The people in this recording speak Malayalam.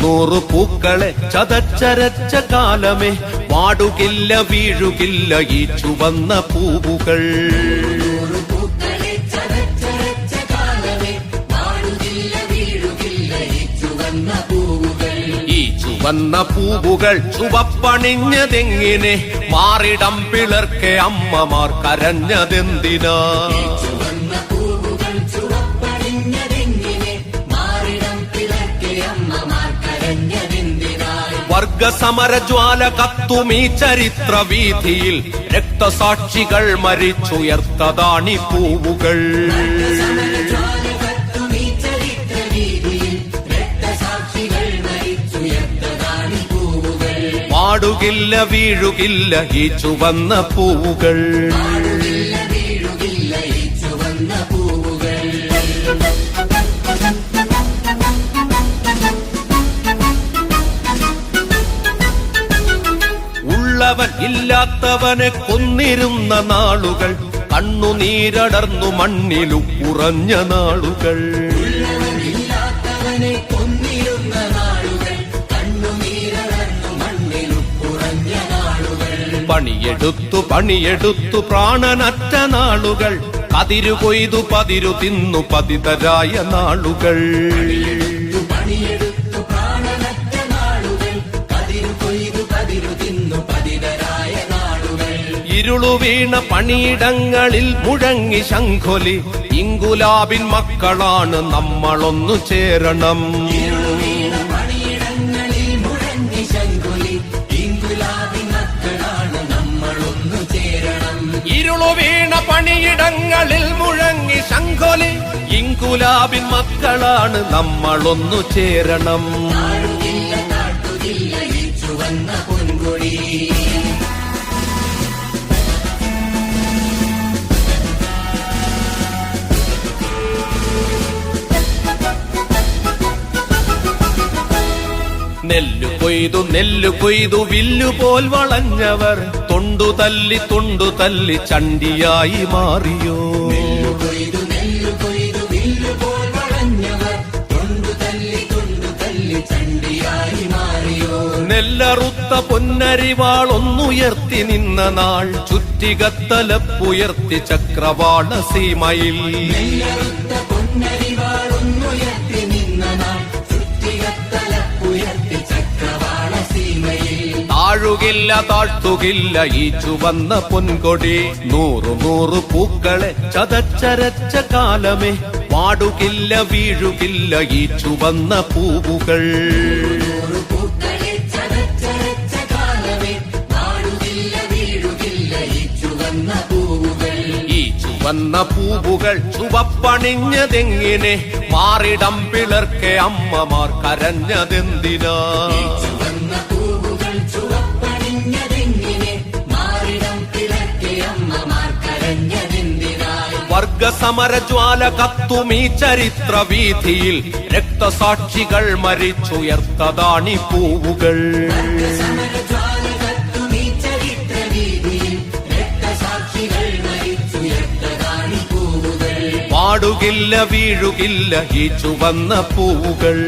നൂറു പൂക്കളെ ചതച്ചരച്ച കാലമേ, വാടുകില്ല വീഴുകില്ല ഈ ചുവന്ന പൂവുകൾ. ഈ ചുവന്ന പൂവുകൾ ചുവപ്പണിഞ്ഞതെങ്ങിനെ, മാറിടം പിളർക്കെ അമ്മമാർ കരഞ്ഞതെന്തിനാ? വർഗസമരജ്വാല കത്തുമീ ചരിത്ര വീഥിയിൽ, രക്തസാക്ഷികൾ മരിച്ചുയർത്തതാണി പൂവുകൾ. വാടുകില്ല വീഴുകില്ല ഈ ചുവന്ന പൂവുകൾ. ഉള്ളവൻ ഇല്ലാത്തവനെ കൊന്നിരുന്ന നാളുകൾ, കണ്ണുനീരടർന്നു മണ്ണിലു കുറഞ്ഞ നാളുകൾ. പണിയെടുത്തു പ്രാണനറ്റ നാളുകൾ, കതിരു കൊയ്തു പതിരു തിന്നു പതിതരായ നാളുകൾ. ഇരുളു വീണ പണിയിടങ്ങളിൽ മുഴങ്ങി ശംഖൊലി, ഇങ്കുലാബിൻ മക്കളാണ് നമ്മളൊന്നു ചേരണം. ഇരുളു വീണ പണിയിടങ്ങളിൽ മുഴങ്ങി ശംഖൊലി, ഇങ്കുലാബിൻ മക്കളാണ് നമ്മളൊന്നു ചേരണം. നെല്ലു കൊയ്തു വില്ലുപോൽ വളഞ്ഞവർ, തൊണ്ടു തല്ലി ചണ്ടിയായി മാറിയോ? നെല്ലറുത്ത പൊന്നരിവാളൊന്നുയർത്തി നിന്ന നാൾ, ചുറ്റികത്തലപ്പുയർത്തി ചക്രവാള സീമയിൽ. താഴുകില്ല താഴ്ത്തുകില്ല ഈ ചുവന്ന പൊൻകൊടി, നൂറു പൂക്കളെ ചതച്ചരച്ച കാലമേ, വാടുകില്ല വീഴുകില്ല ഈ ചുവന്ന പൂവുകൾ. ഈ ചുവന്ന പൂവുകൾ ചുവപ്പണിഞ്ഞതെങ്ങിനെ, മാറിടം പിളർക്കെ അമ്മമാർ കരഞ്ഞതെന്തിനാ? വർഗസമരജ്വാല കത്തുമീ ചരിത്ര വീഥിയിൽ, രക്തസാക്ഷികൾ മരിച്ചുയർത്തതാണി പൂവുകൾ. വാടുകില്ല വീഴുകില്ല ഈ ചുവന്ന പൂവുകൾ.